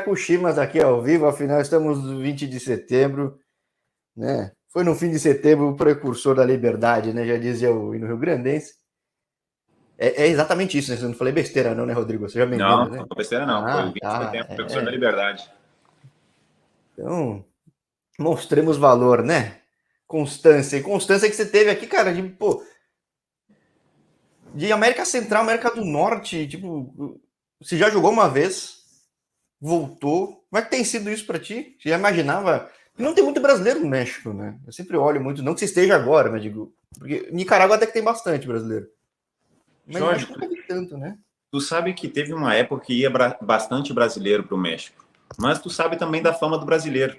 Kushimas aqui ao vivo, afinal estamos no 20 de setembro, né? Foi no fim de setembro o precursor da liberdade, né? Já dizia o hino rio-grandense. É exatamente isso, né? Eu não falei besteira não, né, Rodrigo? Você já me Não, lembra, não né? foi besteira não. Foi o Ah, 20 de tá. setembro, professor da Liberdade. Então, mostremos valor, né? Constância. E constância que você teve aqui, cara, de América Central, América do Norte, tipo, você já jogou uma vez, voltou. Como é que tem sido isso para ti? Você já imaginava? Não tem muito brasileiro no México, né? Eu sempre olho muito, não que você esteja agora, mas digo, porque Nicarágua até que tem bastante brasileiro. Mas no Jorge, México nunca vi tanto, né? tu sabe que teve uma época que ia bastante brasileiro para o México, mas tu sabe também da fama do brasileiro,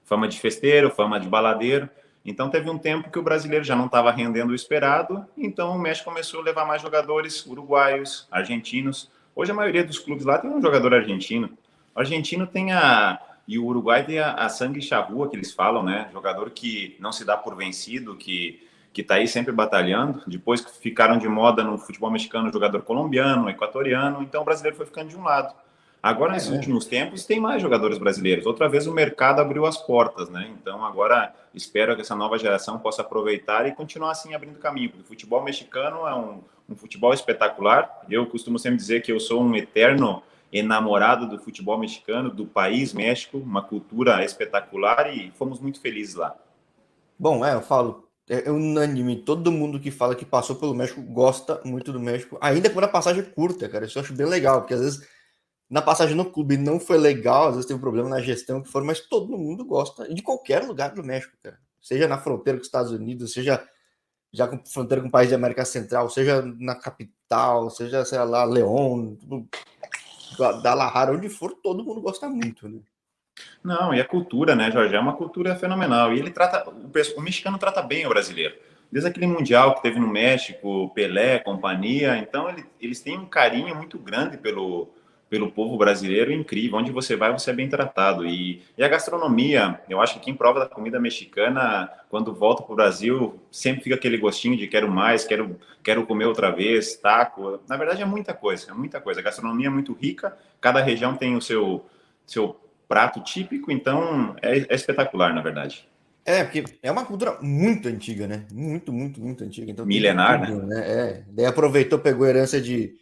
fama de festeiro, fama de baladeiro. Então teve um tempo que o brasileiro já não estava rendendo o esperado, então o México começou a levar mais jogadores uruguaios, argentinos. Hoje a maioria dos clubes lá tem um jogador argentino. O argentino tem e o Uruguai tem a sangue charrua que eles falam, né? Jogador que não se dá por vencido, que está aí sempre batalhando. Depois que ficaram de moda no futebol mexicano, jogador colombiano, equatoriano, então o brasileiro foi ficando de um lado. Agora, nesses últimos tempos, tem mais jogadores brasileiros. Outra vez o mercado abriu as portas, né? Então, agora espero que essa nova geração possa aproveitar e continuar assim abrindo caminho, porque o futebol mexicano é um futebol espetacular. Eu costumo sempre dizer que eu sou um eterno enamorado do futebol mexicano, do país México, uma cultura espetacular e fomos muito felizes lá. Bom, eu falo, é unânime, todo mundo que fala que passou pelo México gosta muito do México, ainda quando a passagem é curta, cara. Isso eu acho bem legal, porque às vezes na passagem no clube não foi legal, às vezes teve um problema na gestão que for, mas todo mundo gosta de qualquer lugar do México, cara. Seja na fronteira com os Estados Unidos, seja já com fronteira com o país da América Central, seja na capital, seja, sei lá, León, Guadalajara, onde for, todo mundo gosta muito, né? Não, e a cultura, né, Jorge? É uma cultura fenomenal. E ele trata, o mexicano trata bem o brasileiro. Desde aquele Mundial que teve no México, Pelé, companhia. Então, eles têm um carinho muito grande pelo povo brasileiro, incrível. Onde você vai, você é bem tratado. E a gastronomia, eu acho que quem prova da comida mexicana, quando volta para o Brasil, sempre fica aquele gostinho de quero mais, quero comer outra vez, taco. Na verdade, é muita coisa, é muita coisa. A gastronomia é muito rica, cada região tem o seu prato típico, então é espetacular, na verdade. Porque é uma cultura muito antiga, né? Muito, muito, muito antiga. Então tem de Milenar, né? tudo, né? Daí aproveitou, pegou herança de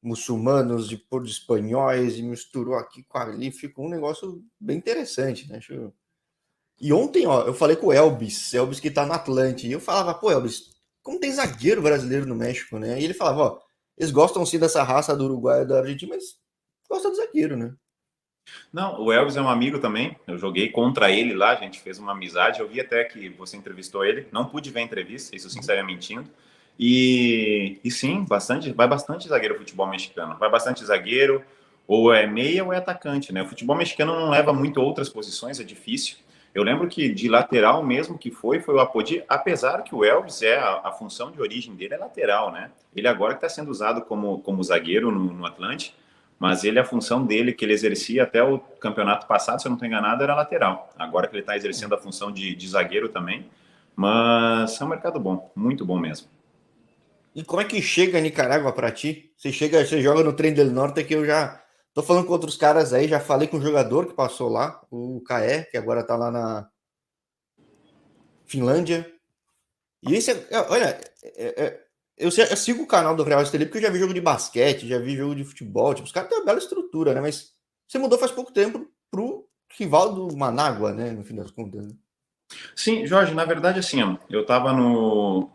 muçulmanos, de espanhóis e misturou aqui com ali. Ficou um negócio bem interessante, né? E ontem, ó, eu falei com o Elvis que tá no Atlante, e eu falava, pô, Elvis, como tem zagueiro brasileiro no México, né? E ele falava, ó, eles gostam sim dessa raça do Uruguai e da Argentina, mas gostam do zagueiro, né? Não, o Elvis é um amigo também. Eu joguei contra ele lá, a gente fez uma amizade. Eu vi até que você entrevistou ele. Não pude ver a entrevista, isso sim estaria mentindo. E sim, vai bastante zagueiro no futebol mexicano. Vai bastante zagueiro, ou é meia ou é atacante, né? O futebol mexicano não leva muito outras posições, é difícil. Eu lembro que de lateral mesmo que foi o Apodi, apesar que o Elvis a função de origem dele é lateral, né? Ele agora que está sendo usado como zagueiro no Atlante, mas a função dele que ele exercia até o campeonato passado, se eu não estou enganado, era lateral. Agora que ele está exercendo a função de zagueiro também, mas é um mercado bom, muito bom mesmo. E como é que chega a Nicarágua pra ti? Você joga no Trem del Norte, que eu já tô falando com outros caras aí, já falei com um jogador que passou lá, o Kaé, que agora tá lá na Finlândia. E esse, olha, eu sigo o canal do Real Estelí porque eu já vi jogo de basquete, já vi jogo de futebol, tipo, os caras têm uma bela estrutura, né? Mas você mudou faz pouco tempo pro rival do Manágua, né? No fim das contas, né? Sim, Jorge, na verdade, assim, ó, eu tava no.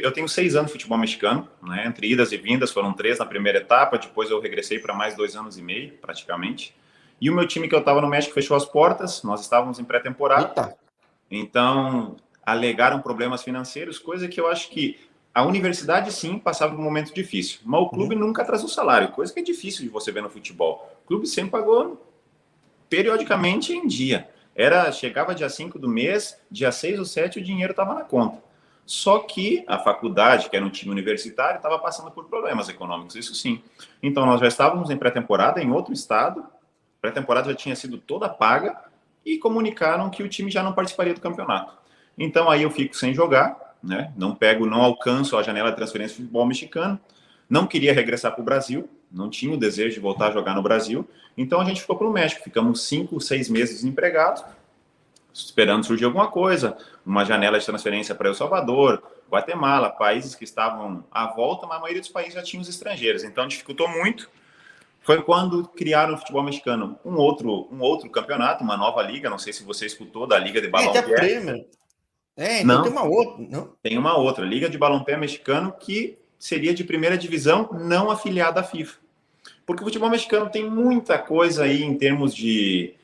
Eu tenho 6 anos de futebol mexicano, né? Entre idas e vindas, foram 3 na primeira etapa, depois eu regressei para mais 2 anos e meio, praticamente. E o meu time que eu tava no México fechou as portas, nós estávamos em pré-temporada. Eita, Então, alegaram problemas financeiros, coisa que eu acho que a universidade, sim, passava por um momento difícil, mas o clube uhum. nunca atrasou salário, coisa que é difícil de você ver no futebol. O clube sempre pagou periodicamente em dia. Chegava dia 5 do mês, dia 6 ou 7 o dinheiro estava na conta. Só que a faculdade, que era um time universitário, estava passando por problemas econômicos, isso sim. Então, nós já estávamos em pré-temporada em outro estado, a pré-temporada já tinha sido toda paga, e comunicaram que o time já não participaria do campeonato. Então aí eu fico sem jogar, né? Não alcanço a janela de transferência de futebol mexicano. Não queria regressar para o Brasil, não tinha o desejo de voltar a jogar no Brasil. Então a gente ficou para o México, ficamos 5, 6 meses desempregados, esperando surgir alguma coisa, uma janela de transferência para El Salvador, Guatemala, países que estavam à volta, mas a maioria dos países já tinha os estrangeiros, então dificultou muito. Foi quando criaram o futebol mexicano um outro campeonato, uma nova liga, não sei se você escutou, da Liga de Tem a Balompié. Premier. Então tem Não, uma outra, não? tem uma outra, Liga de Balompié mexicano, que seria de primeira divisão, não afiliada à FIFA. Porque o futebol mexicano tem muita coisa aí em termos de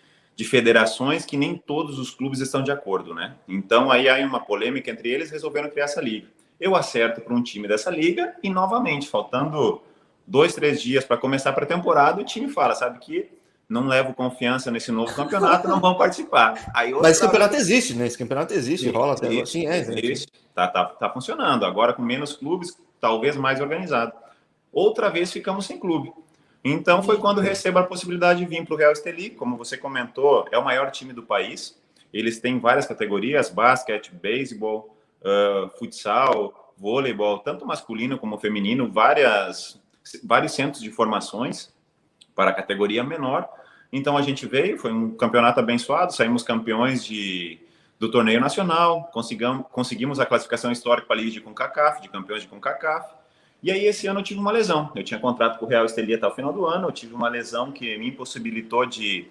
federações que nem todos os clubes estão de acordo, né? Então aí há uma polêmica entre eles, resolveram criar essa liga. Eu acerto para um time dessa liga e, novamente, faltando 2, 3 dias para começar a pré-temporada, o time fala, sabe que não levo confiança nesse novo campeonato, não vão participar. Aí Mas esse outra campeonato existe, né? Esse campeonato existe, rola até agora. existe, Sim, existe. Tá funcionando. Agora com menos clubes, talvez mais organizado. Outra vez ficamos sem clube. Então foi quando recebo a possibilidade de vir para o Real Estelí, como você comentou, é o maior time do país. Eles têm várias categorias, basquete, beisebol, futsal, vôleibol, tanto masculino como feminino, vários centros de formações para a categoria menor. Então a gente veio, foi um campeonato abençoado, saímos campeões do torneio nacional, conseguimos a classificação histórica para a Liga de CONCACAF, de campeões de CONCACAF. E aí esse ano eu tive uma lesão. Eu tinha contrato com o Real Estelí até o final do ano, eu tive uma lesão que me impossibilitou de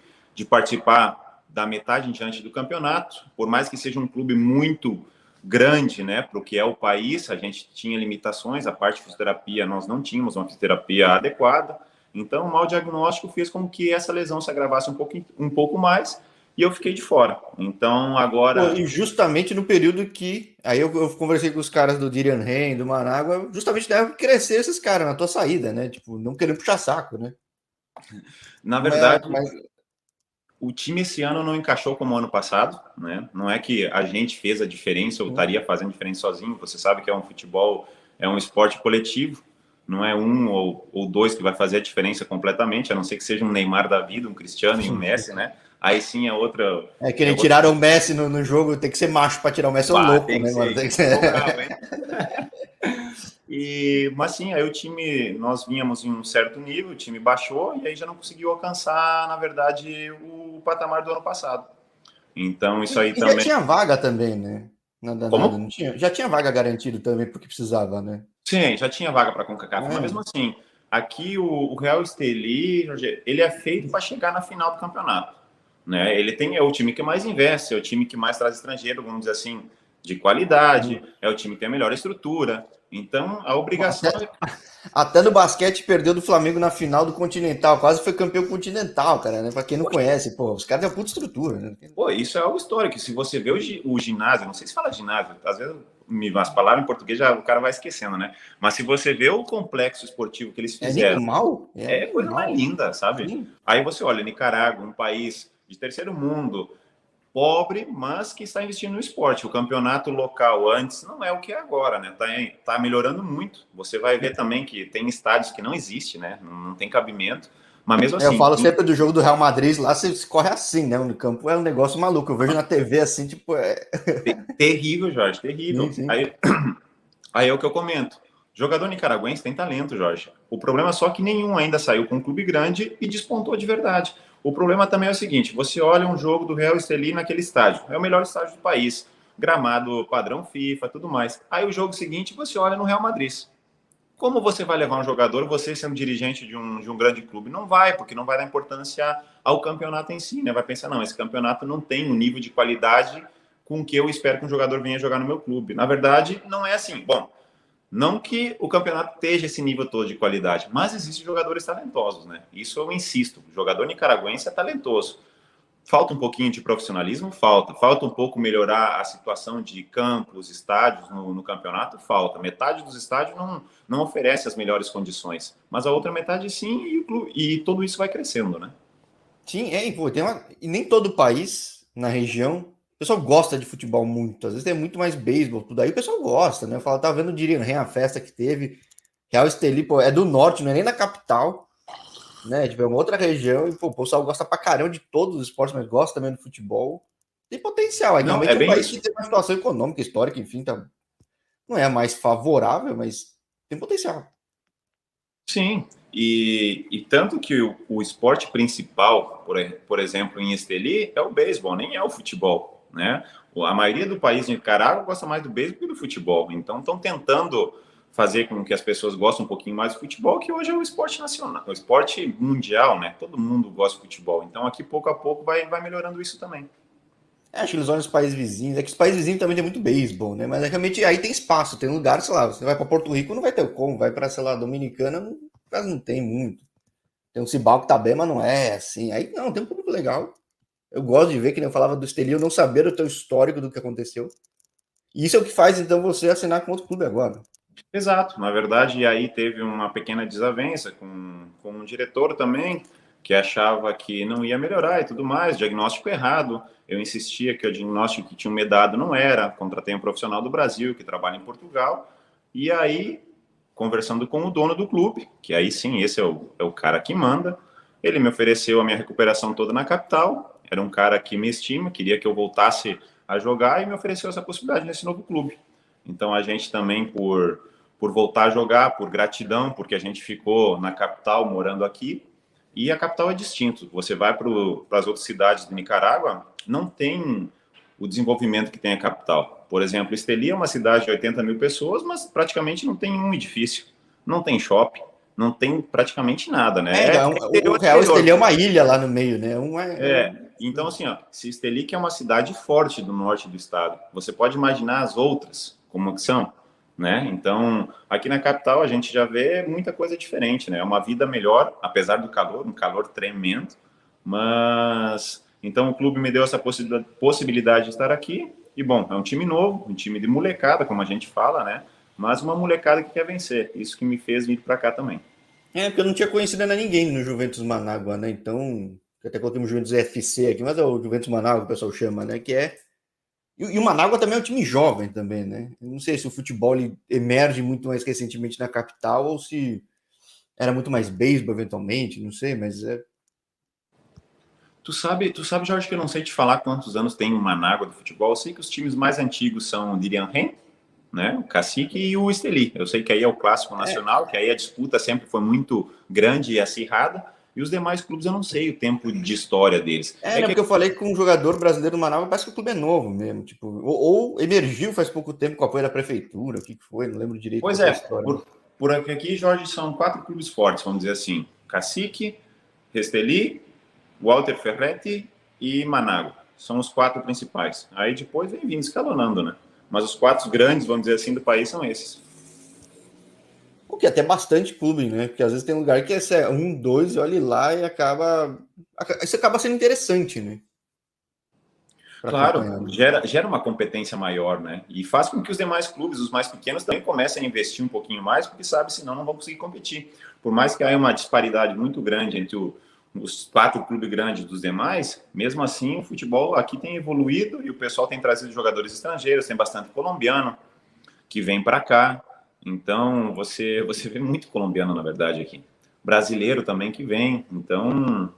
participar da metade em diante do campeonato. Por mais que seja um clube muito grande, né, para o que é o país, a gente tinha limitações, a parte de fisioterapia, nós não tínhamos uma fisioterapia adequada. Então, o mau diagnóstico fez com que essa lesão se agravasse um pouco mais e eu fiquei de fora. Então, agora... E justamente no período que... Aí eu conversei com os caras do Dirian Rain, do Manágua, justamente deve crescer esses caras na tua saída, né? Tipo, não querendo puxar saco, né? Na verdade, o time esse ano não encaixou como ano passado, né? Não é que a gente fez a diferença ou estaria fazendo diferença sozinho. Você sabe que é um futebol, é um esporte coletivo. Não é um ou dois que vai fazer a diferença completamente, a não ser que seja um Neymar da vida, um Cristiano e um Messi, né? Aí sim é outra... É que nem tiraram o Messi no jogo, tem que ser macho para tirar o Messi, é louco, né, mano? Tem que ser... bravo, hein? Mas sim, aí o time, nós vínhamos em um certo nível, o time baixou e aí já não conseguiu alcançar, na verdade, o patamar do ano passado. Então isso aí também... já tinha vaga também, né? Como? Não tinha? Já tinha vaga garantido também, porque precisava, né? Sim, já tinha vaga para a CONCACAF, mas mesmo assim, aqui o Real Estelí, ele é feito para chegar na final do campeonato, né? Ele é o time que mais investe, é o time que mais traz estrangeiro, vamos dizer assim, de qualidade, é o time que tem a melhor estrutura. Então, a obrigação... Até no basquete perdeu do Flamengo na final do Continental, quase foi campeão continental, cara, né? Para quem não conhece, pô, os caras têm uma puta estrutura, né? Pô, isso é algo histórico. Se você vê o ginásio, não sei se fala ginásio, às vezes as palavras em português já o cara vai esquecendo, né? Mas se você vê o complexo esportivo que eles fizeram, animal? É coisa mais linda, sabe? Sim. Aí você olha, Nicarágua, um país de terceiro mundo, pobre, mas que está investindo no esporte. O campeonato local antes não é o que é agora, né? Tá melhorando muito. Você vai ver também que tem estádios que não existem, né? Não tem cabimento. Mas mesmo assim... Eu falo sempre do jogo do Real Madrid, lá você corre assim, né? No campo é um negócio maluco. Eu vejo na TV assim, tipo... Terrível, Jorge, terrível. Sim, sim. Aí é o que eu comento. Jogador nicaragüense tem talento, Jorge. O problema é só que nenhum ainda saiu com um clube grande e despontou de verdade. O problema também é o seguinte, você olha um jogo do Real Estelí naquele estádio, é o melhor estádio do país, gramado padrão FIFA, tudo mais. Aí o jogo seguinte você olha no Real Madrid. Como você vai levar um jogador, você sendo dirigente de um grande clube? Não vai, porque não vai dar importância ao campeonato em si, né? Vai pensar, não, esse campeonato não tem um nível de qualidade com que eu espero que um jogador venha jogar no meu clube. Na verdade, não é assim. Bom, não que o campeonato esteja esse nível todo de qualidade, mas existem jogadores talentosos, né? Isso eu insisto. O jogador nicaragüense é talentoso. Falta um pouquinho de profissionalismo? Falta. Falta um pouco melhorar a situação de campos, estádios no campeonato? Falta. Metade dos estádios não oferece as melhores condições, mas a outra metade sim, e tudo isso vai crescendo, né? Sim, pô, e nem todo país na região, o pessoal gosta de futebol muito, às vezes tem muito mais beisebol, tudo aí o pessoal gosta, né? Eu falo, tá vendo o Dirian Rain, a festa que teve, Real Estelí, pô, é do norte, não é nem na capital, né? Tipo, é uma outra região e pô, o pessoal gosta pra caramba de todos os esportes, mas gosta também do futebol. Tem potencial, Não, realmente é um bem país isso. que tem uma situação econômica, histórica, enfim, tá, não é a mais favorável, mas tem potencial. Sim. E tanto que o esporte principal, por exemplo, em Esteli, é o beisebol, nem é o futebol, né? A maioria do país de Nicarágua gosta mais do beisebol que do futebol. Então, estão tentando fazer com que as pessoas gostem um pouquinho mais do futebol, que hoje é o esporte nacional, o esporte mundial, né? Todo mundo gosta de futebol. Então, aqui, pouco a pouco, vai melhorando isso também. Acho que eles olham os países vizinhos. É que os países vizinhos também tem muito beisebol, né? Mas é realmente aí tem espaço, tem lugar, sei lá, você vai para Porto Rico, não vai ter como, vai para, sei lá, Dominicana, não, quase não tem muito. Tem um Cibal que tá bem, mas não é assim. Aí não, tem um público legal. Eu gosto de ver, que nem eu falava do Estelio, eu não saber o teu histórico do que aconteceu. E isso é o que faz, então, você assinar com outro clube agora. Exato, na verdade, aí teve uma pequena desavença com um diretor também, que achava que não ia melhorar e tudo mais, diagnóstico errado. Eu insistia que o diagnóstico que tinham me dado não era, contratei um profissional do Brasil que trabalha em Portugal, e aí, conversando com o dono do clube, que aí sim, esse é o cara que manda, ele me ofereceu a minha recuperação toda na capital, era um cara que me estima, queria que eu voltasse a jogar e me ofereceu essa possibilidade nesse novo clube. Então a gente também, por voltar a jogar, por gratidão, porque a gente ficou na capital morando aqui, e a capital é distinto. Você vai para as outras cidades de Nicarágua, não tem o desenvolvimento que tem a capital. Por exemplo, Esteli é uma cidade de 80 mil pessoas, mas praticamente não tem um edifício, não tem shopping, não tem praticamente nada, né? É Então, o interior, Real interior. Estelio é uma ilha lá no meio, né? Então, assim, ó, se Esteli, que é uma cidade forte do norte do estado, você pode imaginar as outras, como que são, né? Então, aqui na capital a gente já vê muita coisa diferente, né? É uma vida melhor, apesar do calor, um calor tremendo, mas... Então, o clube me deu essa possibilidade de estar aqui, e, bom, é um time novo, um time de molecada, como a gente fala, né? Mas uma molecada que quer vencer, isso que me fez vir para cá também. Porque eu não tinha conhecido ainda ninguém no Juventus Manágua, né? Então, eu até coloquei o Juventus FC aqui, mas é o Juventus Manágua, o pessoal chama, né? Que é. E o Manágua também é um time jovem também, né? Eu não sei se o futebol ele emerge muito mais recentemente na capital ou se era muito mais beisebol eventualmente, não sei, mas é. Tu sabe, Jorge, que eu não sei te falar quantos anos tem o Manágua do futebol. Eu sei que os times mais antigos são o Dirian-Ren, né, o Cacique e o Esteli. Eu sei que aí é o clássico nacional, que aí a disputa sempre foi muito grande e acirrada. E os demais clubes eu não sei o tempo de história deles. Né? Que Porque eu falei com um jogador brasileiro do Manágua, parece que o clube é novo mesmo, tipo, ou emergiu faz pouco tempo com o apoio da prefeitura, o que foi, não lembro direito Pois qual foi a é, história. por aqui, Jorge, são 4 clubes fortes, vamos dizer assim. Cacique, Esteli, Walter Ferretti e Manágua. São os 4 principais. Aí depois vem vindo escalonando, né? Mas os 4 grandes, vamos dizer assim, do país são esses. O que é até bastante clube, né? Porque às vezes tem lugar que é um, dois, olha lá e acaba. Isso acaba sendo interessante, né? Para Claro, acompanhar. Né? gera uma competência maior, né? E faz com que os demais clubes, os mais pequenos, também comecem a investir um pouquinho mais, porque sabe, senão não vão conseguir competir. Por mais que haja uma disparidade muito grande entre os 4 clubes grandes dos demais, mesmo assim o futebol aqui tem evoluído e o pessoal tem trazido jogadores estrangeiros, tem bastante colombiano que vem para cá. Então você vê muito colombiano, na verdade, aqui. Brasileiro também que vem. Então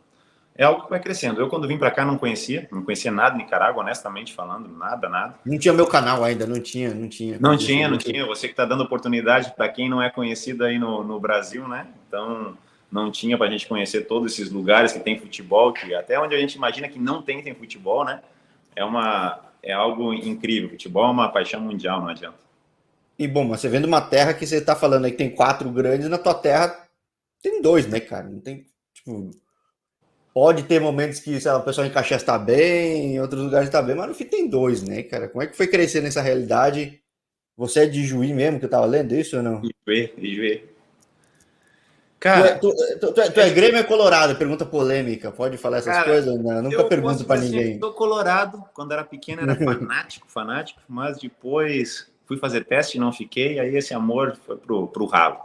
é algo que vai crescendo. Eu, quando vim para cá, não conhecia nada de Nicarágua, honestamente falando, nada, nada. Não tinha meu canal ainda, não tinha, não tinha. Não Quando eu tinha, cheguei, não tinha. Você que está dando oportunidade para quem não é conhecido aí no Brasil, né? Então, não tinha para a gente conhecer todos esses lugares que tem futebol, que até onde a gente imagina que não tem futebol, né? É algo incrível. Futebol é uma paixão mundial, não adianta. E bom, mas você vendo uma terra que você tá falando aí que tem 4 grandes, na tua terra tem 2, né, cara? Não tem, tipo, pode ter momentos que, sei lá, o pessoal em Caxias tá bem, em outros lugares tá bem, mas no fim tem 2, né, cara? Como é que foi crescer nessa realidade? Você é de Juí mesmo, que eu tava lendo isso ou não? Ijuê. Tu é, Cara, tu é Grêmio ou é Colorado? Pergunta polêmica. Pode falar essas cara, coisas? Não, nunca eu pergunto posso pra dizer assim, que ninguém. sou colorado. Quando era pequeno era fanático, mas depois fui fazer teste e não fiquei, aí esse amor foi pro ralo,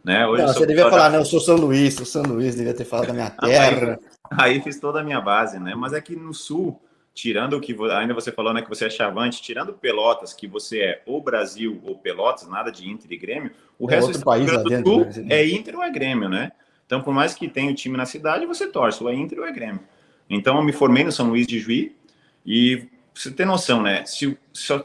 né? Hoje Não, eu você sou devia falar, não, eu sou São Luís, devia ter falado da minha aí, terra. aí fiz toda a minha base, né? Mas aqui no sul, tirando o que ainda você falou, né, que você é chavante, tirando Pelotas, que você é ou Brasil ou Pelotas, nada de Inter e Grêmio, o É resto do outro estado do país Rio lá Grande do dentro, Sul né? é Inter ou é Grêmio, né? Então, por mais que tenha o time na cidade, você torce, ou é Inter ou é Grêmio. Então, eu me formei no São Luís de Juí e você tem noção, né? Se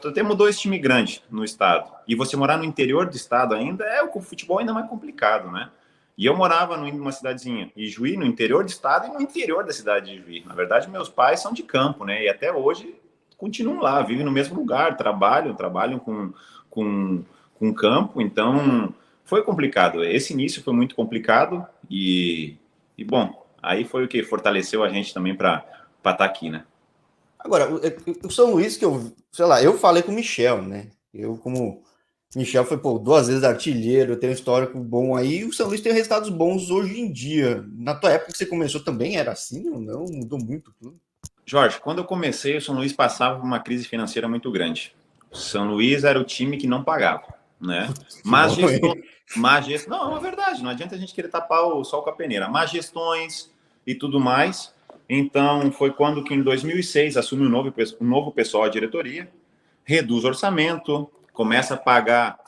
até mudou esse time grande no estado e você morar no interior do estado ainda, o futebol ainda mais complicado, né? E eu morava numa cidadezinha, Ijuí, no interior do estado e no interior da cidade de Ijuí. Na verdade, meus pais são de campo, né? E até hoje continuam lá, vivem no mesmo lugar, trabalham com, com campo. Então, foi complicado. Esse início foi muito complicado bom, aí foi o que fortaleceu a gente também para estar aqui, né? Agora, o São Luís que eu, sei lá, eu falei com o Michel, né? Eu, como Michel foi, pô, 2 vezes artilheiro, tem um histórico bom aí, e o São Luís tem resultados bons hoje em dia. Na tua época que você começou também era assim ou não? Mudou muito tudo? Jorge, quando eu comecei, o São Luís passava por uma crise financeira muito grande. O São Luís era o time que não pagava, né? Que bom, hein? Não, é uma verdade, não adianta a gente querer tapar o sol com a peneira. Má gestões e tudo mais. Então, foi quando que em 2006 assume um novo pessoal à diretoria, reduz o orçamento, começa a pagar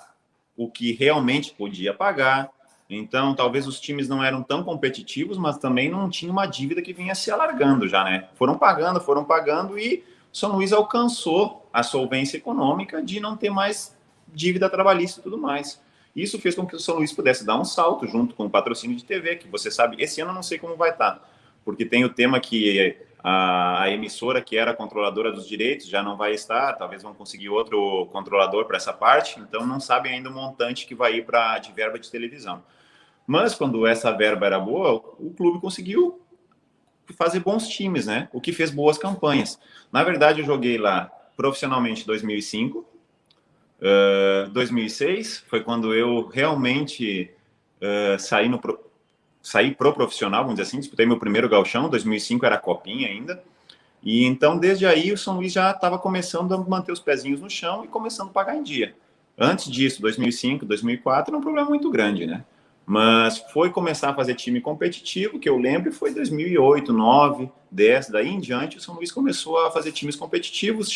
o que realmente podia pagar. Então, talvez os times não eram tão competitivos, mas também não tinha uma dívida que vinha se alargando já, né? Foram pagando e o São Luís alcançou a solvência econômica de não ter mais dívida trabalhista e tudo mais. Isso fez com que o São Luís pudesse dar um salto junto com o patrocínio de TV, que você sabe, esse ano eu não sei como vai estar, porque tem o tema que a emissora que era controladora dos direitos já não vai estar, talvez vão conseguir outro controlador para essa parte, então não sabem ainda o montante que vai ir para de verba de televisão. Mas quando essa verba era boa, o clube conseguiu fazer bons times, né? O que fez boas campanhas. Na verdade, eu joguei lá profissionalmente em 2005, 2006 foi quando eu realmente saí pro profissional, vamos dizer assim, disputei meu primeiro gauchão, 2005 era a copinha ainda, e então desde aí o São Luís já estava começando a manter os pezinhos no chão e começando a pagar em dia. Antes disso, 2005, 2004, era um problema muito grande, né? Mas foi começar a fazer time competitivo, que eu lembro, foi 2008, 9, 10, daí em diante o São Luís começou a fazer times competitivos,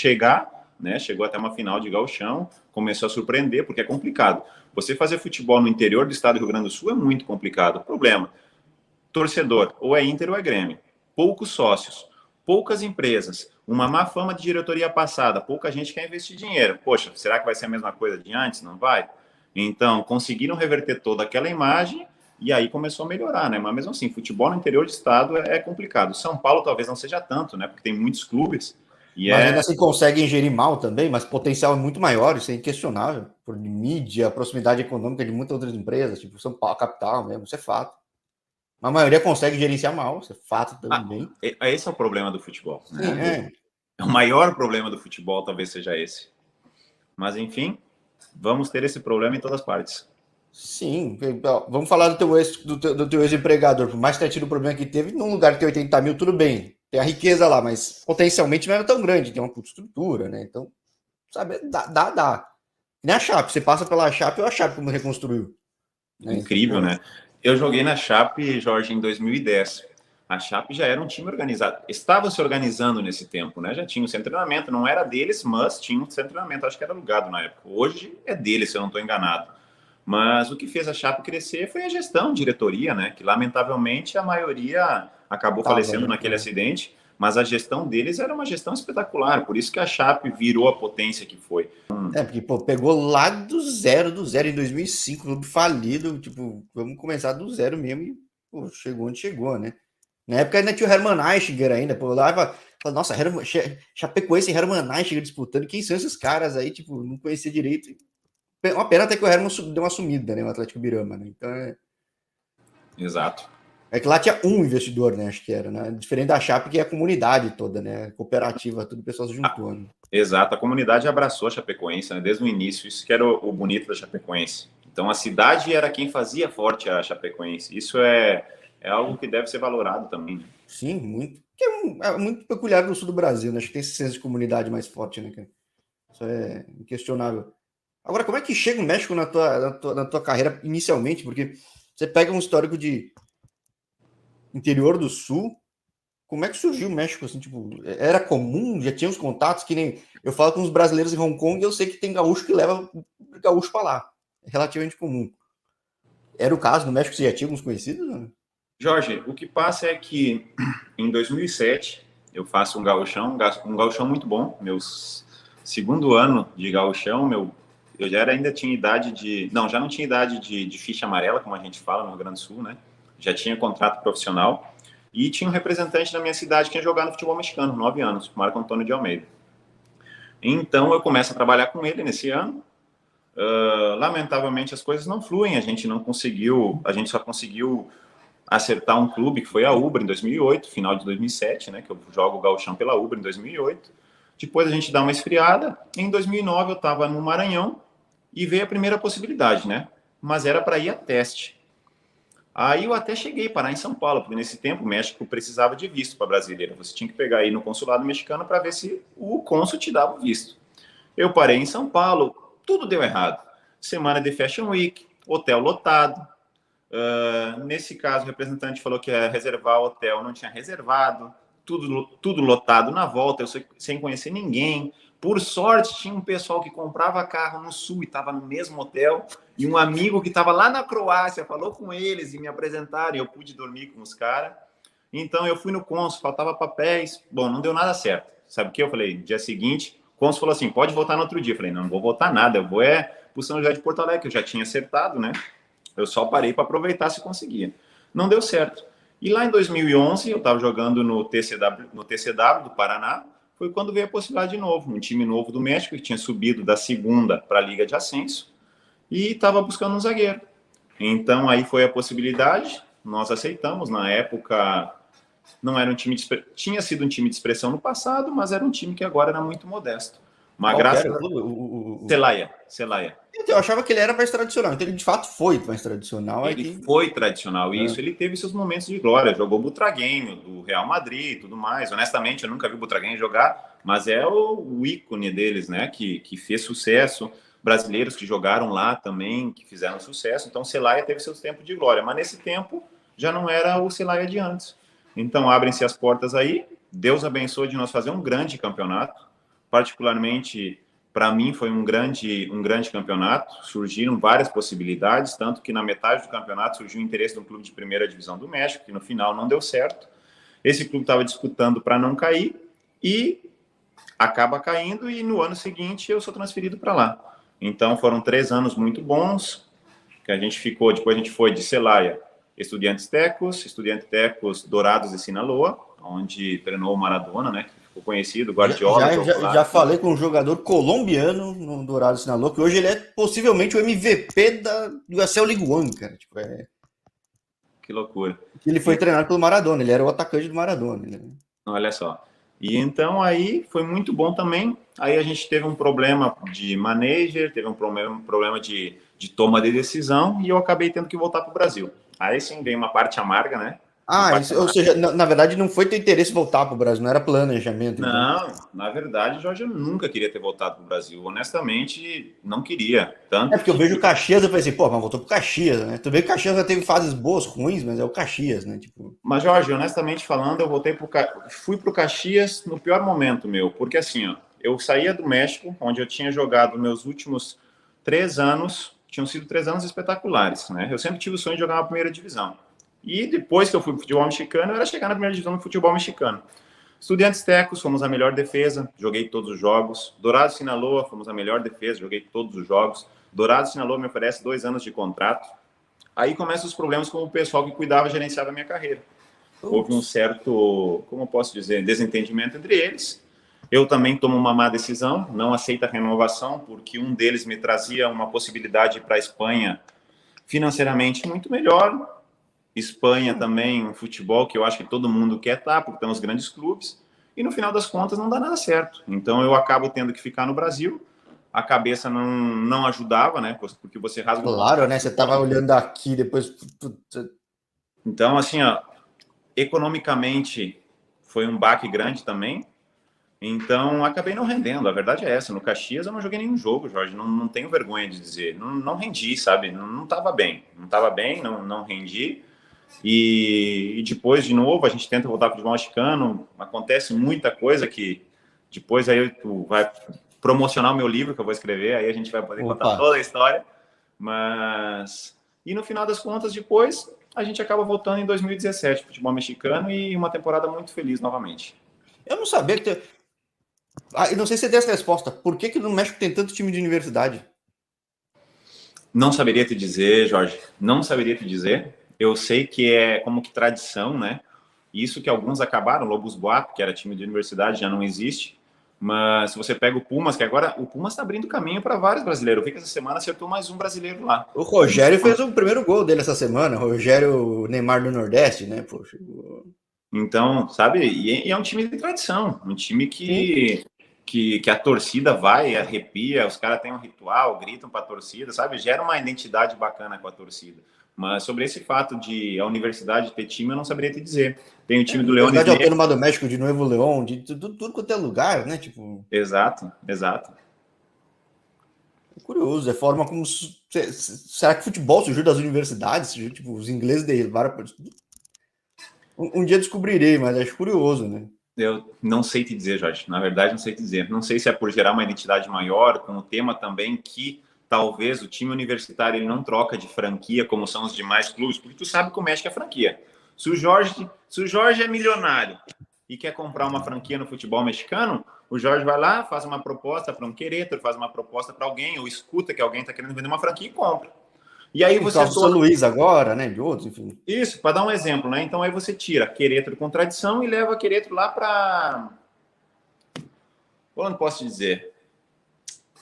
né? Chegou até uma final de gauchão, começou a surpreender, porque é complicado. Você fazer futebol no interior do estado do Rio Grande do Sul é muito complicado. Problema, torcedor, ou é Inter ou é Grêmio. Poucos sócios, poucas empresas, uma má fama de diretoria passada, pouca gente quer investir dinheiro. Poxa, será que vai ser a mesma coisa de antes? Não vai? Então, conseguiram reverter toda aquela imagem e aí começou a melhorar, né? Mas mesmo assim, futebol no interior do estado é complicado. São Paulo talvez não seja tanto, né? Porque tem muitos clubes e Mas ainda assim consegue ingerir mal também, mas o potencial é muito maior, isso é inquestionável. Por mídia, proximidade econômica de muitas outras empresas, tipo São Paulo, capital mesmo, isso é fato. A maioria consegue gerenciar mal, isso é fato também. Esse é o problema do futebol, Sim, né? é. O maior problema do futebol talvez seja esse. Mas enfim, vamos ter esse problema em todas as partes. Sim, vamos falar do teu ex-empregador. Por mais que tenha tido o problema que teve, num lugar que tem 80 mil, tudo bem. Tem a riqueza lá, mas potencialmente não era tão grande, tem uma puta estrutura, né? Então, sabe, dá. Nem a Chape, você passa pela Chape ou a Chape como reconstruiu. Né? Então, Incrível, pô, né? Eu joguei na Chape, Jorge, em 2010. A Chape já era um time organizado. Estava se organizando nesse tempo, né? Já tinha o seu treinamento, não era deles, mas tinha o seu treinamento. Acho que era alugado na época. Hoje é deles, se eu não estou enganado. Mas o que fez a Chape crescer foi a gestão, diretoria, né? Que lamentavelmente a maioria acabou tava, falecendo né? naquele acidente, mas a gestão deles era uma gestão espetacular. Por isso que a Chape virou a potência que foi. Porque, pô, pegou lá do zero em 2005, clube falido, tipo, vamos começar do zero mesmo e, pô, chegou onde chegou, né? Na época ainda tinha o Hermann Eichinger ainda, pô, lá fala, nossa, Chapecoense e Hermann Eichinger disputando, quem são esses caras aí, tipo, não conhecia direito. Uma pena até que o Hermann deu uma sumida, né, o Atlético Birama, né? Então Exato. é que lá tinha um investidor, né, acho que era, né? Diferente da Chape, que é a comunidade toda, né? Cooperativa, tudo o pessoal se juntou, né? Exato, a comunidade abraçou a Chapecoense, né, desde o início, isso que era o bonito da Chapecoense. Então a cidade era quem fazia forte a Chapecoense. Isso é algo que deve ser valorado também, né? Sim, muito. Que é muito peculiar do sul do Brasil, né? Acho que tem esse senso de comunidade mais forte, né, cara? Isso é inquestionável. Agora, como é que chega o México na tua carreira inicialmente? Porque você pega um histórico de interior do sul, como é que surgiu o México? Assim, tipo, era comum? Já tinha os contatos? Que nem eu falo com os brasileiros em Hong Kong e eu sei que tem gaúcho que leva gaúcho para lá. É relativamente comum. Era o caso no México, você já tinha alguns conhecidos? Né? Jorge, o que passa é que em 2007 eu faço um gauchão muito bom, meu segundo ano de gauchão, Eu já era, ainda tinha idade de... Não, já não tinha idade de ficha amarela, como a gente fala no Rio Grande do Sul, né? Já tinha contrato profissional. E tinha um representante da minha cidade que ia jogar no futebol mexicano, 9 anos, Marco Antônio de Almeida. Então, eu começo a trabalhar com ele nesse ano. Lamentavelmente, as coisas não fluem. A gente só conseguiu acertar um clube, que foi a Ubra, em 2008, final de 2007, né? Que eu jogo o Gauchão pela Ubra em 2008. Depois a gente dá uma esfriada. Em 2009, eu estava no Maranhão e veio a primeira possibilidade, né? Mas era para ir a teste. Aí eu até cheguei a parar em São Paulo, porque nesse tempo o México precisava de visto para brasileiro. Você tinha que pegar aí no consulado mexicano para ver se o cônsul te dava o visto. Eu parei em São Paulo, tudo deu errado. Semana de Fashion Week, hotel lotado. Nesse caso, o representante falou que ia reservar o hotel, não tinha reservado. Tudo lotado na volta, eu sem conhecer ninguém. Por sorte, tinha um pessoal que comprava carro no Sul e estava no mesmo hotel. E um amigo que estava lá na Croácia falou com eles e me apresentaram. E eu pude dormir com os caras. Então, eu fui no cônsul, faltava papéis. Bom, não deu nada certo. Sabe o que eu falei? Dia seguinte, o cônsul falou assim, pode voltar no outro dia. Eu falei, não vou voltar nada, eu vou para o São José de Porto Alegre, que eu já tinha acertado, né? Eu só parei para aproveitar se conseguia. Não deu certo. E lá em 2011, eu estava jogando no TCW do Paraná, foi quando veio a possibilidade de novo, um time novo do México, que tinha subido da segunda para a Liga de Ascenso, e estava buscando um zagueiro. Então, aí foi a possibilidade, nós aceitamos. Na época, não era um time tinha sido um time de expressão no passado, mas era um time que agora era muito modesto. Mas Qual que graças era? Celaya. Eu achava que ele era mais tradicional, então ele de fato foi mais tradicional. Ele foi tradicional, e isso ele teve seus momentos de glória. Jogou Butragueño, do Real Madrid e tudo mais. Honestamente, eu nunca vi o Butragueño jogar, mas é o ícone deles, né? Que fez sucesso. Brasileiros que jogaram lá também, que fizeram sucesso. Então, o Celaya teve seus tempos de glória, mas nesse tempo já não era o Celaya de antes. Então, abrem-se as portas aí. Deus abençoe de nós fazer um grande campeonato, particularmente. Para mim foi um grande campeonato, surgiram várias possibilidades, tanto que na metade do campeonato surgiu o interesse de um clube de primeira divisão do México, que no final não deu certo. Esse clube estava disputando para não cair e acaba caindo, e no ano seguinte eu sou transferido para lá. Então foram 3 anos muito bons, que a gente ficou, depois a gente foi de Celaya, Estudiantes Tecos, Dourados de Sinaloa, onde treinou o Maradona, né? Ficou conhecido, Guardiola. Já falei com um jogador colombiano no Dourado Sinaloa, que hoje ele é possivelmente o MVP do USL League One, cara. Tipo, Que loucura. Ele foi treinado pelo Maradona, ele era o atacante do Maradona. Né? Olha só. E então aí foi muito bom também. Aí a gente teve um problema de manager, teve um problema de toma de decisão, e eu acabei tendo que voltar para o Brasil. Aí sim veio uma parte amarga, né? Ou seja, na verdade não foi teu interesse voltar para o Brasil, não era planejamento. Não, então. Na verdade, Jorge, eu nunca queria ter voltado para o Brasil. Honestamente, não queria. Tanto porque eu vejo o Caxias, eu pensei, pô, mas voltou pro Caxias, né? Tu vê que o Caxias já teve fases boas, ruins, mas é o Caxias, né? Tipo... Mas, Jorge, honestamente falando, eu fui pro Caxias no pior momento meu, porque assim, ó, eu saía do México, onde eu tinha jogado meus últimos 3 anos, tinham sido 3 anos espetaculares, né? Eu sempre tive o sonho de jogar na primeira divisão. E depois que eu fui pro futebol mexicano, eu era chegar na primeira divisão do futebol mexicano. Estudiantes Tecos, fomos a melhor defesa, joguei todos os jogos. Dourados Sinaloa, fomos a melhor defesa, joguei todos os jogos. Dourados Sinaloa me oferece 2 anos de contrato. Aí começam os problemas com o pessoal que cuidava e gerenciava a minha carreira. Houve um certo, como eu posso dizer, desentendimento entre eles. Eu também tomo uma má decisão, não aceito a renovação, porque um deles me trazia uma possibilidade para a Espanha financeiramente muito melhor. Espanha também, um futebol que eu acho que todo mundo quer estar, porque tem os grandes clubes, e no final das contas não dá nada certo. Então eu acabo tendo que ficar no Brasil, a cabeça não ajudava, né? Porque você rasga... Claro, né? Você estava olhando aqui, depois... Então, assim, ó, economicamente foi um baque grande também, então acabei não rendendo, a verdade é essa. No Caxias eu não joguei nenhum jogo, Jorge, não tenho vergonha de dizer, não rendi, sabe? Não estava bem, não rendi. E depois, de novo, a gente tenta voltar para o futebol mexicano, acontece muita coisa que depois aí tu vai promocionar o meu livro que eu vou escrever, aí a gente vai poder contar toda a história. Mas... E no final das contas, depois, a gente acaba voltando em 2017 para o futebol mexicano, e uma temporada muito feliz novamente. Eu não sabia que... eu não sei se você tem essa resposta. Por que no México tem tanto time de universidade? Não saberia te dizer, Jorge. Não saberia te dizer. Eu sei que é como que tradição, né? Isso que alguns acabaram, Lobos Buap, que era time de universidade, já não existe. Mas se você pega o Pumas, que agora o Pumas está abrindo caminho para vários brasileiros. Eu vi que essa semana acertou mais um brasileiro lá. O Rogério fez o primeiro gol dele essa semana. Rogério Neymar do Nordeste, né? Poxa. Então, sabe? E é um time de tradição. Um time que a torcida vai, arrepia, os caras têm um ritual, gritam para a torcida, sabe? Gera uma identidade bacana com a torcida. Mas sobre esse fato de a universidade ter time, eu não saberia te dizer. Tem o time do Leones Universidade Negros. Autônoma do México, de Nuevo León, de tudo quanto é lugar, né? Tipo, Exato, exato. é curioso, é a forma como. Será que futebol surgiu das universidades? Tipo, os ingleses derivaram. Um dia descobrirei, mas acho curioso, né? Eu não sei te dizer, Jorge. Na verdade, não sei te dizer. Não sei se é por gerar uma identidade maior, com o tema também que talvez o time universitário ele não troca de franquia como são os demais clubes, porque tu sabe que o México é franquia. Se o Jorge é milionário e quer comprar uma franquia no futebol mexicano, o Jorge vai lá, faz uma proposta para um Querétaro, faz uma proposta para alguém, ou escuta que alguém está querendo vender uma franquia e compra. E aí você São Luís agora, né? De outros, enfim. isso, para dar um exemplo, né? Então aí você tira Querétaro com tradição e leva Querétaro lá para. Onde posso dizer?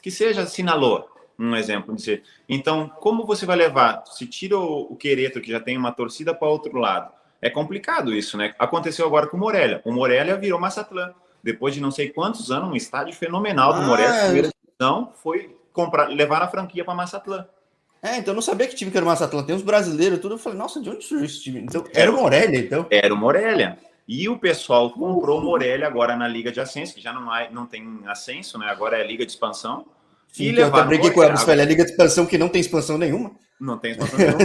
Que seja Sinaloa, um exemplo. Então, como você vai levar? Se tira o Querétaro, que já tem uma torcida, para outro lado. É complicado isso, né? Aconteceu agora com o Morelia. O Morelia virou Mazatlán. Depois de não sei quantos anos, um estádio fenomenal do Morelia, primeira divisão, foi levar a franquia para Mazatlán. Então eu não sabia que time que era o Mazatlán. Tem uns brasileiros, tudo. Eu falei, nossa, de onde surgiu esse time? Então, era o Morelia, então. Era o Morelia. E o pessoal comprou o Morelia agora na Liga de Ascenso, que já não tem ascenso, né? Agora é a Liga de Expansão. Sim, e eu até briguei com o Elvis, falei, a Liga de Expansão que não tem expansão nenhuma. Não tem expansão nenhuma.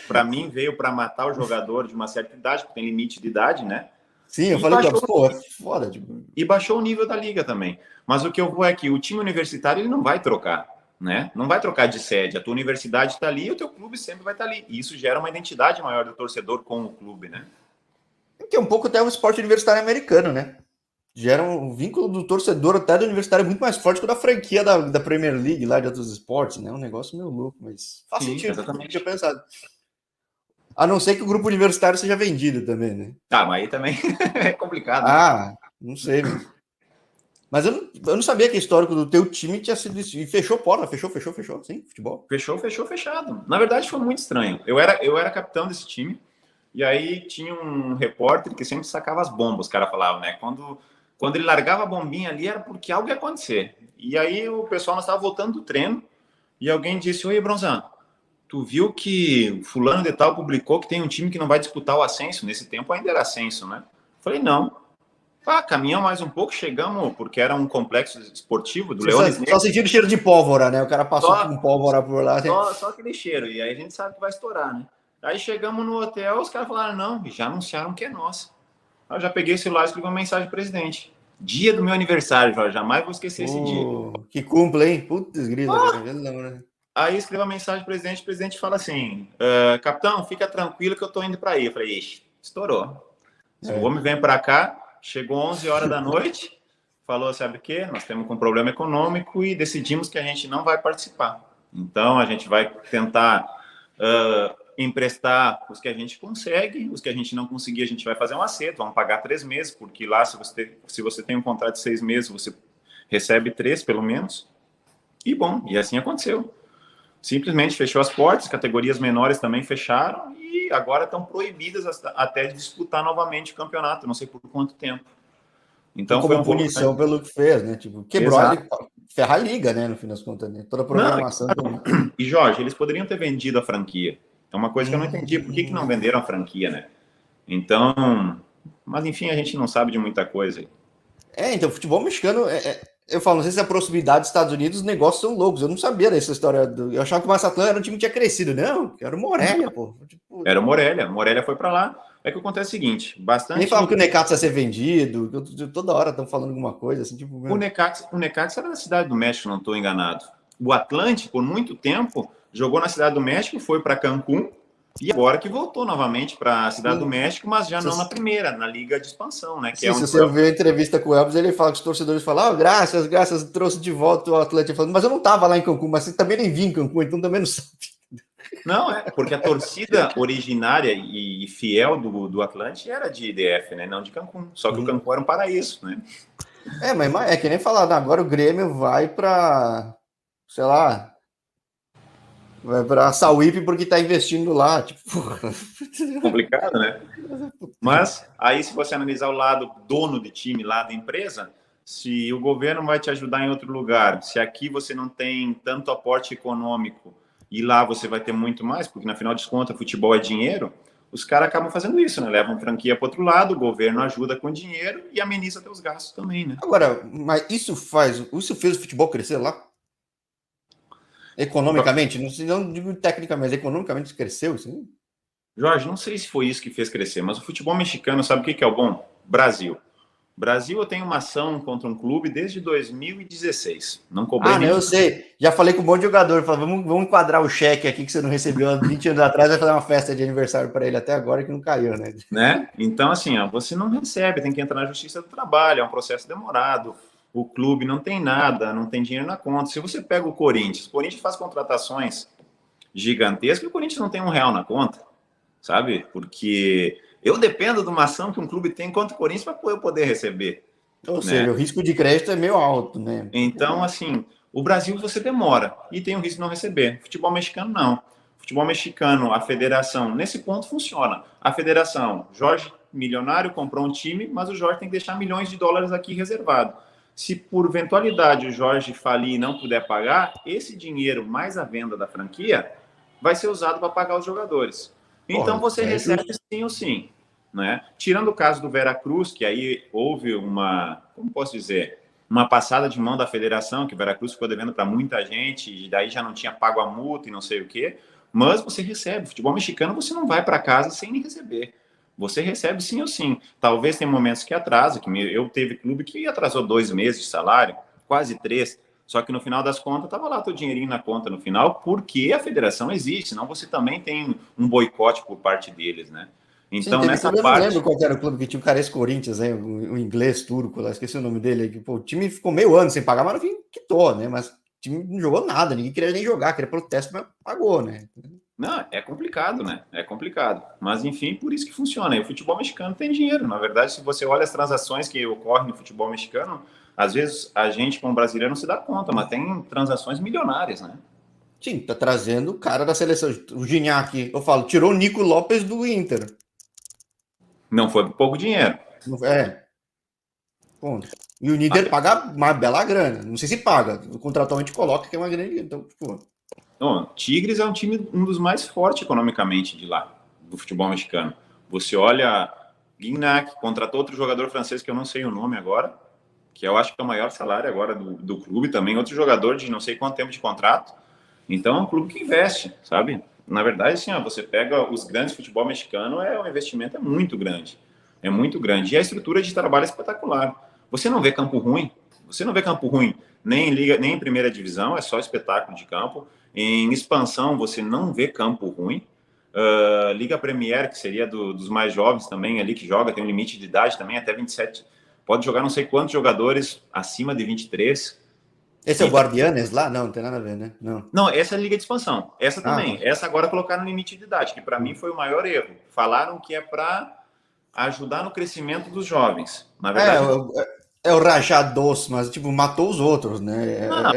Para mim, veio para matar o jogador de uma certa idade, porque tem limite de idade, né? Sim, eu falei, pô, é foda. Tipo... E baixou o nível da Liga também. Mas o que eu vou é que o time universitário ele não vai trocar. Né? Não vai trocar de sede. A tua universidade está ali e o teu clube sempre vai estar ali. E isso gera uma identidade maior do torcedor com o clube, né? Que é um pouco até o esporte universitário americano, né? Gera um vínculo do torcedor até do universitário muito mais forte que o da franquia da Premier League, lá de outros esportes, né? Um negócio meio louco, mas faz sentido, exatamente. Eu tinha pensado. A não ser que o grupo universitário seja vendido também, né? Ah, mas aí também é complicado. Ah, não sei, mas eu não sabia que o histórico do teu time tinha sido isso. E fechou porta, fechou, sim, futebol. Fechado. Na verdade, foi muito estranho. Eu era capitão desse time, e aí tinha um repórter que sempre sacava as bombas, os caras falavam, né? Quando ele largava a bombinha ali, era porque algo ia acontecer. E aí o pessoal nós estava voltando do treino, e alguém disse, oi, Bronzão, tu viu que fulano de tal publicou que tem um time que não vai disputar o ascenso? Nesse tempo ainda era ascenso, né? Falei, não. Caminhamos mais um pouco, chegamos, porque era um complexo esportivo do Leones Negros. Só sentindo cheiro de pólvora, né? O cara passou com pólvora por lá. Só aquele cheiro, e aí a gente sabe que vai estourar, né? Aí chegamos no hotel, os caras falaram, não, já anunciaram que é nossa. Aí eu já peguei o celular e escrevi uma mensagem pro presidente. Dia do meu aniversário, Jorge, jamais vou esquecer esse dia. Que cumple, hein? Putz, grila. Aí escrevi uma mensagem pro presidente, o presidente fala assim, capitão, fica tranquilo que eu tô indo para aí. Eu falei, ixi, estourou. Se o homem vem para cá, chegou 11 horas da noite, falou, sabe o quê? Nós temos um problema econômico e decidimos que a gente não vai participar. Então, a gente vai tentar emprestar os que a gente consegue, os que a gente não conseguir, a gente vai fazer um acerto, vamos pagar 3 meses, porque lá, se você tem um contrato de 6 meses, você recebe 3, pelo menos. E, bom, e assim aconteceu. Simplesmente fechou as portas, categorias menores também fecharam e agora estão proibidas até de disputar novamente o campeonato, não sei por quanto tempo. Então como foi punição pelo que fez, né? Tipo, quebrou ferrar a liga, né? No fim das contas, né? Toda a programação. E Jorge, eles poderiam ter vendido a franquia. É uma coisa que eu não entendi. Por que não venderam a franquia, né? Então, mas enfim, a gente não sabe de muita coisa. Então, futebol mexicano eu falo, não sei se a proximidade dos Estados Unidos, os negócios são loucos. Eu não sabia dessa história. Eu achava que o Mazatlán era um time que tinha crescido. Não, era o Morelia, pô. Tipo, era o Morelia. O Morelia foi para lá. É que acontece o seguinte, bastante... Nem falam que o Necaxa ia ser vendido, toda hora estão falando alguma coisa, assim, tipo... O Necaxa era da cidade do México, não estou enganado. O Atlântico, por muito tempo, jogou na cidade do México, foi para Cancún, E agora que voltou novamente para a Cidade do Sim. México, mas já não na Se, primeira, na Liga de Expansão, né? Que é sim, se onde você ver a entrevista com o Elvis, ele fala que os torcedores falam, oh, graças, trouxe de volta o Atlético. Falando, mas eu não estava lá em Cancún, mas você também nem vi em Cancún, então também não sabe. Não, porque a torcida originária e fiel do Atlante era de IDF, né? Não de Cancún. Só que o Cancún era um paraíso, né? Mas é que nem falar, agora o Grêmio vai para, sei lá, vai para a Sauípe porque está investindo lá. Tipo, Complicado, né? Mas aí, se você analisar o lado dono de time, lado empresa, se o governo vai te ajudar em outro lugar, se aqui você não tem tanto aporte econômico e lá você vai ter muito mais, porque na final de contas futebol é dinheiro, os caras acabam fazendo isso, né? Levam franquia para outro lado, o governo ajuda com dinheiro e ameniza teus gastos também, né? agora, mas isso fez o futebol crescer lá? Economicamente? Não digo tecnicamente, mas economicamente cresceu, sim? Jorge, não sei se foi isso que fez crescer, mas o futebol mexicano, sabe o que é o bom? Brasil. Brasil, eu tenho uma ação contra um clube desde 2016. Não cobrei Não, nem. eu sei. Já falei com um monte de jogador. Falei, vamos enquadrar o cheque aqui que você não recebeu há 20 anos atrás. Vai fazer uma festa de aniversário para ele até agora que não caiu, né? Né? Então, assim, ó, você não recebe, tem que entrar na Justiça do Trabalho, é um processo demorado. O clube não tem nada, não tem dinheiro na conta. Se você pega o Corinthians faz contratações gigantescas e o Corinthians não tem R$ 1 na conta, sabe? Porque eu dependo de uma ação que um clube tem contra o Corinthians para eu poder receber, Ou né? seja, o risco de crédito é meio alto, né? Então, assim, o Brasil você demora e tem o risco de não receber. Futebol mexicano, não. Futebol mexicano, a federação, nesse ponto funciona. A federação, Jorge, milionário, comprou um time, mas o Jorge tem que deixar milhões de dólares aqui reservado. Se por eventualidade o Jorge falir e não puder pagar, esse dinheiro mais a venda da franquia vai ser usado para pagar os jogadores. Então Porra, você é recebe justo. sim ou sim, né? Tirando o caso do Veracruz, que aí houve uma, como posso dizer, uma passada de mão da federação, que o Veracruz ficou devendo para muita gente, e daí já não tinha pago a multa e não sei o quê, mas você recebe. Futebol mexicano você não vai para casa sem nem receber. Você recebe sim ou sim. Talvez tenha momentos que atrasa, eu teve clube que atrasou 2 meses de salário, quase 3, só que no final das contas estava lá teu dinheirinho na conta no final, porque a federação existe, senão você também tem um boicote por parte deles, né? Sim, Então, teve nessa clube, eu não lembro parte, qual que era o clube que tinha o cara ex-Corinthians, né? O inglês turco lá, esqueci o nome dele. Que, pô, o time ficou meio ano sem pagar, mas no fim quitou, né? Mas o time não jogou nada, ninguém queria nem jogar, queria protesto, mas pagou, né? não, é complicado, né? É complicado. Mas, enfim, por isso que funciona. E o futebol mexicano tem dinheiro. Na verdade, se você olha as transações que ocorrem no futebol mexicano, às vezes a gente, como brasileiro, não se dá conta, mas tem transações milionárias, né? Sim, tá trazendo o cara da seleção. O Gignac, eu falo, tirou o Nico Lopes do Inter. Não foi por pouco dinheiro. É, ponto. E o Inter paga uma bela grana. Não sei se paga, contratualmente coloca que é uma grande. Então, tipo, Bom, Tigres é um time um dos mais fortes economicamente de lá, do futebol mexicano. Você olha, Guignac contratou outro jogador francês que eu não sei o nome agora, que eu acho que é o maior salário agora do clube também, outro jogador de não sei quanto tempo de contrato. Então é um clube que investe, sabe? Na verdade, assim, ó, você pega os grandes futebol mexicano, o investimento é muito grande. É muito grande. E a estrutura de trabalho é espetacular. Você não vê campo ruim, você não vê campo ruim nem em liga, nem em primeira divisão, é só espetáculo de campo. Em expansão, você não vê campo ruim. Liga Premier, que seria dos mais jovens também ali que joga, tem um limite de idade também, até 27. Pode jogar não sei quantos jogadores acima de 23. esse é o Então, Guardianes lá? Não, não tem nada a ver, né? Não. não, essa é a liga de expansão. Essa também. Tá. Essa agora colocaram limite de idade, que para mim foi o maior erro. Falaram que é para ajudar no crescimento dos jovens. Na É, verdade, é o Rajados, mas tipo, matou os outros, né? não.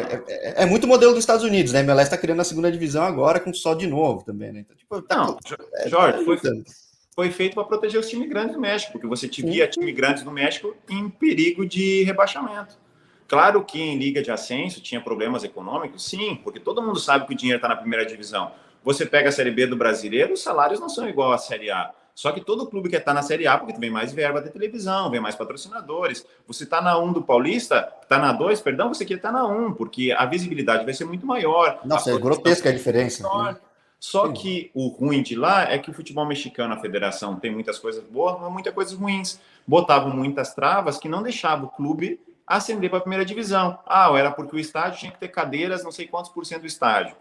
É muito modelo dos Estados Unidos, né? MLS tá criando a segunda divisão agora com só de novo também, né? Então, tipo, Não, tá Jorge, ajudando. foi feito para proteger os times grandes do México, porque você te Sim, via time grandes do México em perigo de rebaixamento. Claro que em Liga de Ascenso tinha problemas econômicos, sim, porque todo mundo sabe que o dinheiro está na primeira divisão. Você pega a Série B do brasileiro, os salários não são igual à Série A. Só que todo clube quer estar na Série A porque vem mais verba da televisão, vem mais patrocinadores. Você está na 1 do Paulista, está na 2, perdão, você quer estar na 1, porque a visibilidade vai ser muito maior, a nossa, é proteção grotesca a diferença, né? maior. Só Sim. que o ruim de lá é que o futebol mexicano, a federação, tem muitas coisas boas, mas muitas coisas ruins. Botavam muitas travas que não deixavam o clube ascender para a primeira divisão. Era porque o estádio tinha que ter cadeiras, não sei quantos por cento do estádio.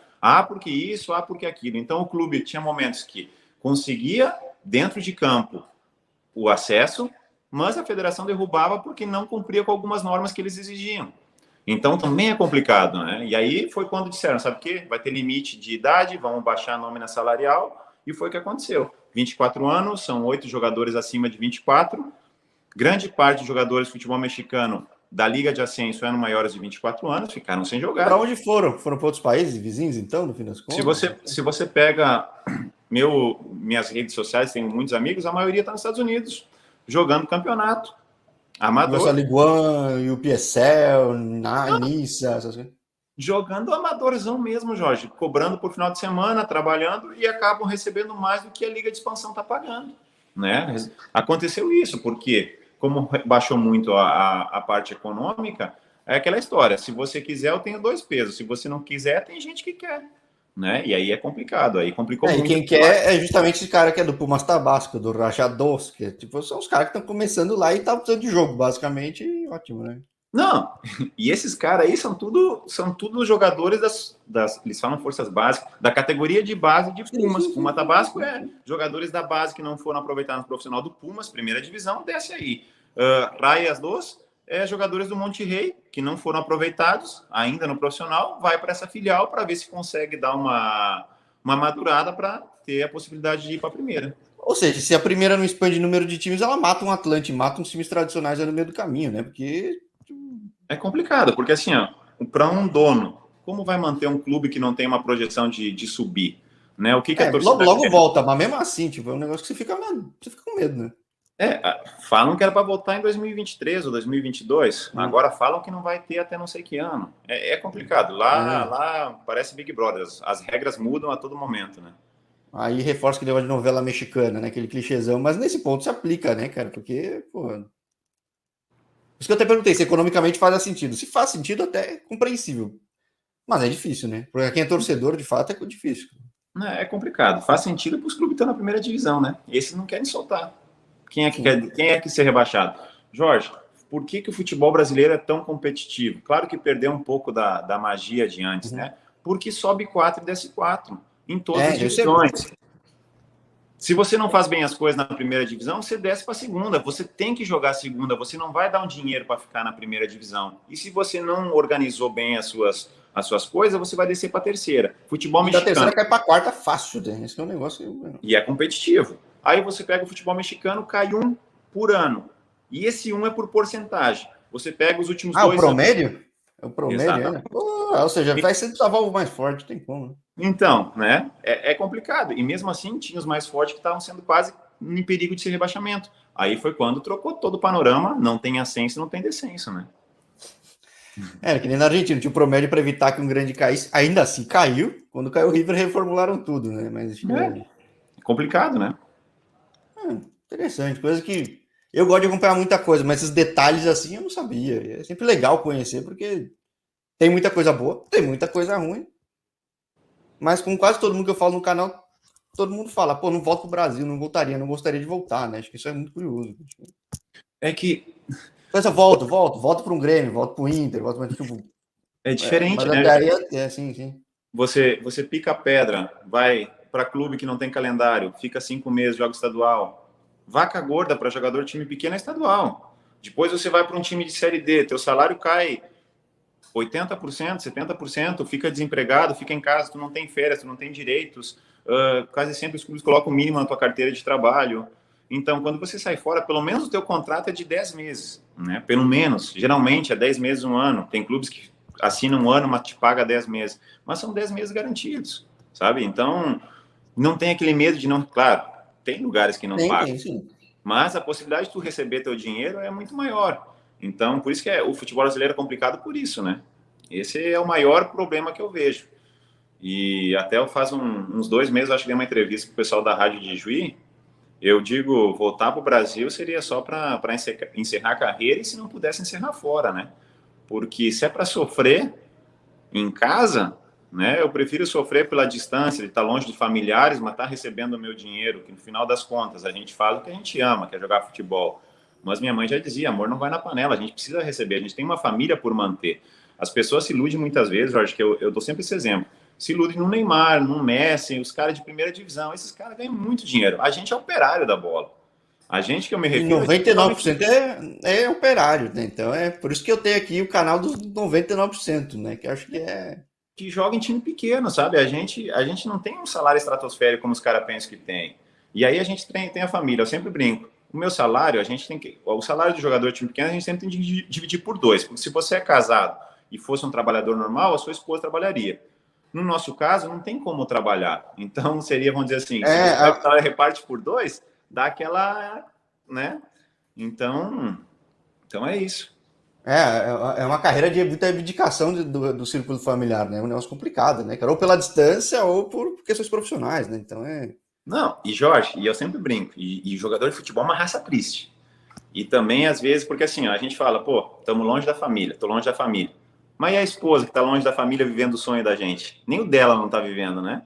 Porque isso, porque aquilo. Então o clube tinha momentos que conseguia, dentro de campo, o acesso, mas a federação derrubava porque não cumpria com algumas normas que eles exigiam. Então, também é complicado, né? E aí foi quando disseram, sabe o quê? Vai ter limite de idade, vamos baixar a nómina salarial, e foi o que aconteceu. 24 anos, são 8 jogadores acima de 24. Grande parte dos jogadores de futebol mexicano da Liga de Ascenso eram maiores de 24 anos, ficaram sem Para jogar. onde foram? Foram para outros países vizinhos, então, no fim das Se contas? você pega minhas redes sociais, tenho muitos amigos, a maioria está nos Estados Unidos, jogando campeonato, Começou a amador. Ligue 1, UPSL, Nissa, essas coisas. Jogando amadorzão mesmo, Jorge, cobrando por final de semana, trabalhando e acabam recebendo mais do que a Liga de Expansão está pagando, né? Aconteceu isso, porque como baixou muito a parte econômica, é aquela história, se você quiser eu tenho 2 pesos, se você não quiser tem gente que quer, né? E aí é complicado, aí complicou E muito. quem quer é justamente esse cara que é do Pumas Tabasco, do Rajados, que tipo, são os caras que estão começando lá e tá precisando de jogo, basicamente, e ótimo, né? Não, e esses caras aí são tudo jogadores eles falam forças básicas, da categoria de base de Sim, Pumas. sim, Puma sim, sim, Tabasco sim, é sim. jogadores da base que não foram aproveitados no profissional do Pumas, primeira divisão, desce aí. Raias dos é jogadores do Monte Rei, que não foram aproveitados ainda no profissional, vai para essa filial para ver se consegue dar uma madurada para ter a possibilidade de ir para a primeira. Ou seja, se a primeira não expande o número de times, ela mata um Atlante, mata uns times tradicionais aí no meio do caminho, né? Porque É complicado, porque assim, ó, para um dono, como vai manter um clube que não tem uma projeção de subir? Né? O que a logo, torcida logo quer? volta, mas mesmo assim, tipo, é um negócio que você fica com medo, né? Falam que era para voltar em 2023 ou 2022. Hum. Agora falam que não vai ter até não sei que ano. É complicado. Lá, É. lá parece Big Brother. As regras mudam a todo momento, né? Aí reforça que negócio de novela mexicana, né? Aquele clichêzão, mas nesse ponto se aplica, né, cara? Porque, pô. Por isso que eu até perguntei se economicamente faz sentido. Se faz sentido, até é compreensível. Mas é difícil, né? Porque quem é torcedor, de fato, é difícil. É complicado. Faz sentido para os clubes que estão na primeira divisão, né? Esses não querem soltar. Sim. Quem é que ser rebaixado? Jorge, por que o futebol brasileiro é tão competitivo? Claro que perdeu um pouco da magia de antes, Uhum. né? Porque sobe 4 e desce 4 em todas as É, eu sempre. divisões. Se você não faz bem as coisas na primeira divisão, você desce para a segunda. Você tem que jogar a segunda. Você não vai dar um dinheiro para ficar na primeira divisão. E se você não organizou bem as suas coisas, você vai descer para a terceira. Futebol E da mexicano. terceira cai pra quarta fácil, né? Esse é um negócio. E é competitivo. Aí você pega o futebol mexicano, cai um por ano. E esse um é por porcentagem. Você pega os últimos Ah, o 2 anos. promédio? É o promédio Exatamente. ainda? Pô, ou seja, vai ser salvar o mais forte, tem como, né? Então, né? É complicado. E mesmo assim, tinha os mais fortes que estavam sendo quase em perigo de ser rebaixamento. Aí foi quando trocou todo o panorama. Não tem ascenso, não tem descenso, né? É, que nem na Argentina, tinha o promédio para evitar que um grande caísse. Ainda assim, caiu. Quando caiu o River, reformularam tudo, né? Mas acho que É complicado, né? interessante, coisa que eu gosto de acompanhar muita coisa, mas esses detalhes assim eu não sabia. É sempre legal conhecer, porque tem muita coisa boa, tem muita coisa ruim, mas com quase todo mundo que eu falo no canal, todo mundo fala, pô, não volto pro Brasil, não voltaria, não gostaria de voltar, né? Acho que isso é muito curioso. É que Mas eu volto para um Grêmio, volto para o Inter, volto para tipo, é mas diferente, né? até aí sim, sim. Você pica a pedra, vai para clube que não tem calendário, fica 5 meses, joga estadual. Vaca gorda para jogador de time pequeno é estadual. Depois você vai para um time de Série D, teu salário cai 80%, 70%, fica desempregado, fica em casa, tu não tem férias, tu não tem direitos. Quase sempre os clubes colocam o mínimo na tua carteira de trabalho. Então, quando você sai fora, pelo menos o teu contrato é de 10 meses, né? Pelo menos. Geralmente é 10 meses, um ano. Tem clubes que assinam um ano, mas te paga 10 meses. Mas são 10 meses garantidos, sabe? Então, não tem aquele medo de não... Claro, tem lugares que não pagam, Tem, sim. mas a possibilidade de tu receber teu dinheiro é muito maior. Então, por isso que o futebol brasileiro é complicado por isso, né? Esse é o maior problema que eu vejo. E até eu faz uns 2 meses, acho que dei uma entrevista com o pessoal da Rádio de Juí. Eu digo, voltar para o Brasil seria só para encerrar a carreira e se não pudesse encerrar fora, né? Porque se é para sofrer em casa, né? Eu prefiro sofrer pela distância, de estar longe de familiares, mas estar recebendo o meu dinheiro, que no final das contas a gente faz o que a gente ama, que é jogar futebol. Mas minha mãe já dizia, amor não vai na panela, a gente precisa receber, a gente tem uma família por manter. As pessoas se iludem muitas vezes, eu acho que eu dou sempre esse exemplo. se iludem no Neymar, no Messi, os caras de primeira divisão. Esses caras ganham muito dinheiro. A gente é operário da bola. A gente que eu me E refiro... 99% é operário, né? Então é por isso que eu tenho aqui o canal dos 99%, né? Que eu acho que é. Que joga em time pequeno, sabe? A gente não tem um salário estratosférico como os caras pensam que tem. E aí a gente tem a família, eu sempre brinco. O meu salário, a gente tem que. O salário de jogador de time pequeno, a gente sempre tem que dividir por dois. Porque se você é casado e fosse um trabalhador normal, a sua esposa trabalharia. No nosso caso, não tem como trabalhar. Então, seria, vamos dizer assim, se É, você pega o salário e reparte por dois, dá aquela. Né? Então é isso. é uma carreira de muita abdicação do círculo familiar, né? É um negócio complicado, né, cara? Ou pela distância ou por questões profissionais, né? Então é. Não, e Jorge, e eu sempre brinco, e jogador de futebol é uma raça triste. E também, às vezes, porque assim, ó, a gente fala, pô, estamos longe da família, tô longe da família. Mas e a esposa que tá longe da família vivendo o sonho da gente? Nem o dela não tá vivendo, né?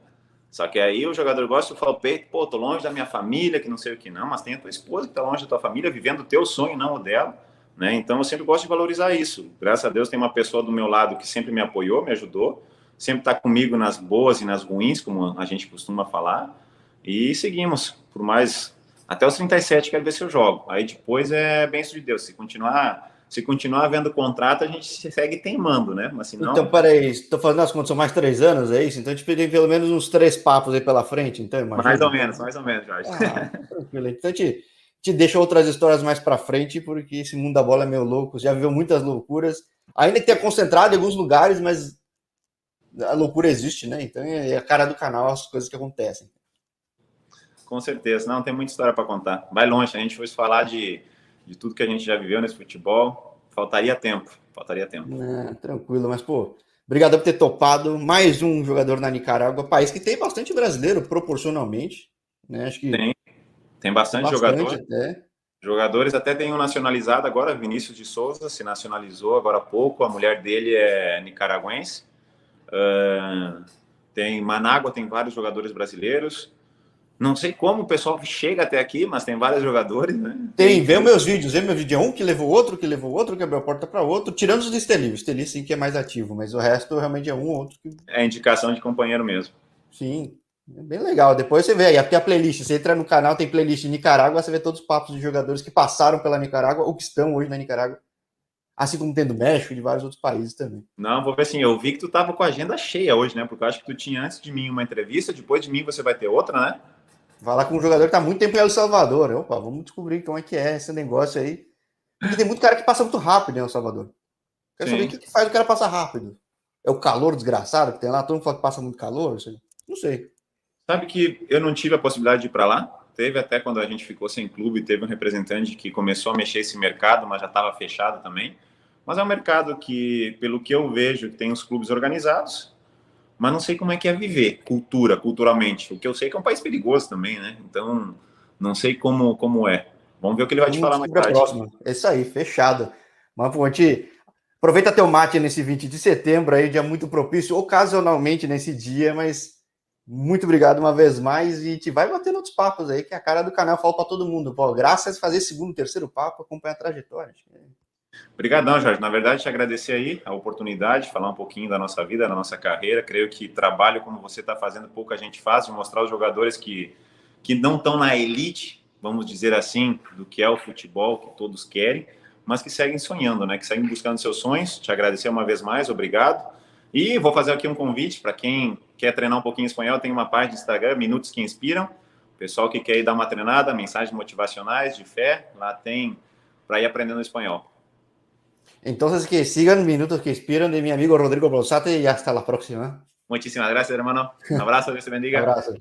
Só que aí o jogador gosta de falar o peito, pô, tô longe da minha família, que não sei o que não, mas tem a tua esposa que tá longe da tua família, vivendo o teu sonho, não o dela, né? Então eu sempre gosto de valorizar isso. Graças a Deus tem uma pessoa do meu lado que sempre me apoiou, me ajudou, sempre tá comigo nas boas e nas ruins, como a gente costuma falar, e seguimos por mais até os 37, quero ver se eu jogo. Aí depois é benção de Deus. Se continuar havendo contrato, a gente segue teimando, né? Mas se Então, não, peraí, estou fazendo as contas, são mais 3 anos, é isso? Então a gente tem pelo menos uns 3 papos aí pela frente, então imagina. mais ou menos, Jorge. Ah, tranquilo. Então te deixa outras histórias mais para frente, porque esse mundo da bola é meio louco. Já viveu muitas loucuras. Ainda que tenha concentrado em alguns lugares, mas a loucura existe, né? Então é a cara do canal as coisas que acontecem. Com certeza. Não, tem muita história para contar. Vai longe. A gente fosse falar de tudo que a gente já viveu nesse futebol, faltaria tempo. Faltaria tempo. Tranquilo, mas pô, obrigado por ter topado. Mais um jogador na Nicarágua, país que tem bastante brasileiro proporcionalmente, né? Acho que Tem tem bastante bastante jogador. até. Jogadores até tem um nacionalizado agora, Vinícius de Souza se nacionalizou agora há pouco. A mulher dele é nicaragüense. Tem Manágua, tem vários jogadores brasileiros. Não sei como o pessoal chega até aqui, mas tem vários jogadores, né? Vê meus vídeos, vê meu vídeo. É um que levou outro, que abriu a porta para outro, tirando os de Esteli. O Esteli sim que é mais ativo, mas o resto realmente é um ou outro que. É indicação de companheiro mesmo. Sim, é bem legal. Depois você vê aí, até a playlist. Você entra no canal, tem playlist de Nicarágua, você vê todos os papos de jogadores que passaram pela Nicarágua ou que estão hoje na Nicarágua. Assim como tem do México e de vários outros países também. Não, vou ver assim, eu vi que tu tava com a agenda cheia hoje, né? Porque eu acho que tu tinha antes de mim uma entrevista, depois de mim você vai ter outra, né? Falar com um jogador que está muito tempo em El Salvador. Opa, vamos descobrir como é que é esse negócio aí. Porque tem muito cara que passa muito rápido em El Salvador. Quero saber o Sim. que faz o cara passar rápido. É o calor desgraçado que tem lá? Todo mundo fala que passa muito calor? Não sei. Sabe que eu não tive a possibilidade de ir para lá? Teve até quando a gente ficou sem clube, teve um representante que começou a mexer esse mercado, mas já estava fechado também. Mas é um mercado que, pelo que eu vejo, tem os clubes organizados, mas não sei como é que é viver culturalmente. O que eu sei é que é um país perigoso também, né? Então, não sei como é. Vamos ver o que ele vai te Vamos falar mais descobrir a tarde. próxima. É isso aí, fechado. Mas, pô, aproveita teu mate nesse 20 de setembro aí, dia muito propício, ocasionalmente nesse dia, mas muito obrigado uma vez mais e te vai batendo outros papos aí, que é a cara do canal fala para todo mundo. Pô, graças a fazer segundo, terceiro papo, acompanha a trajetória. Obrigadão, Jorge. Na verdade, te agradecer aí a oportunidade de falar um pouquinho da nossa vida, da nossa carreira. Creio que trabalho como você está fazendo, pouca gente faz, de mostrar os jogadores que não estão na elite, vamos dizer assim, do que é o futebol, que todos querem, mas que seguem sonhando, né? Que seguem buscando seus sonhos. Te agradecer uma vez mais, obrigado. E vou fazer aqui um convite para quem quer treinar um pouquinho espanhol, tem uma página de Instagram, Minutos que Inspiram. Pessoal que quer ir dar uma treinada, mensagens motivacionais, de fé, lá tem para ir aprendendo espanhol. Entonces, que sigan Minutos que Inspiran de mi amigo Rodrigo Bolsate y hasta la próxima. Muchísimas gracias, hermano. Un abrazo, Dios te bendiga. Abrazo.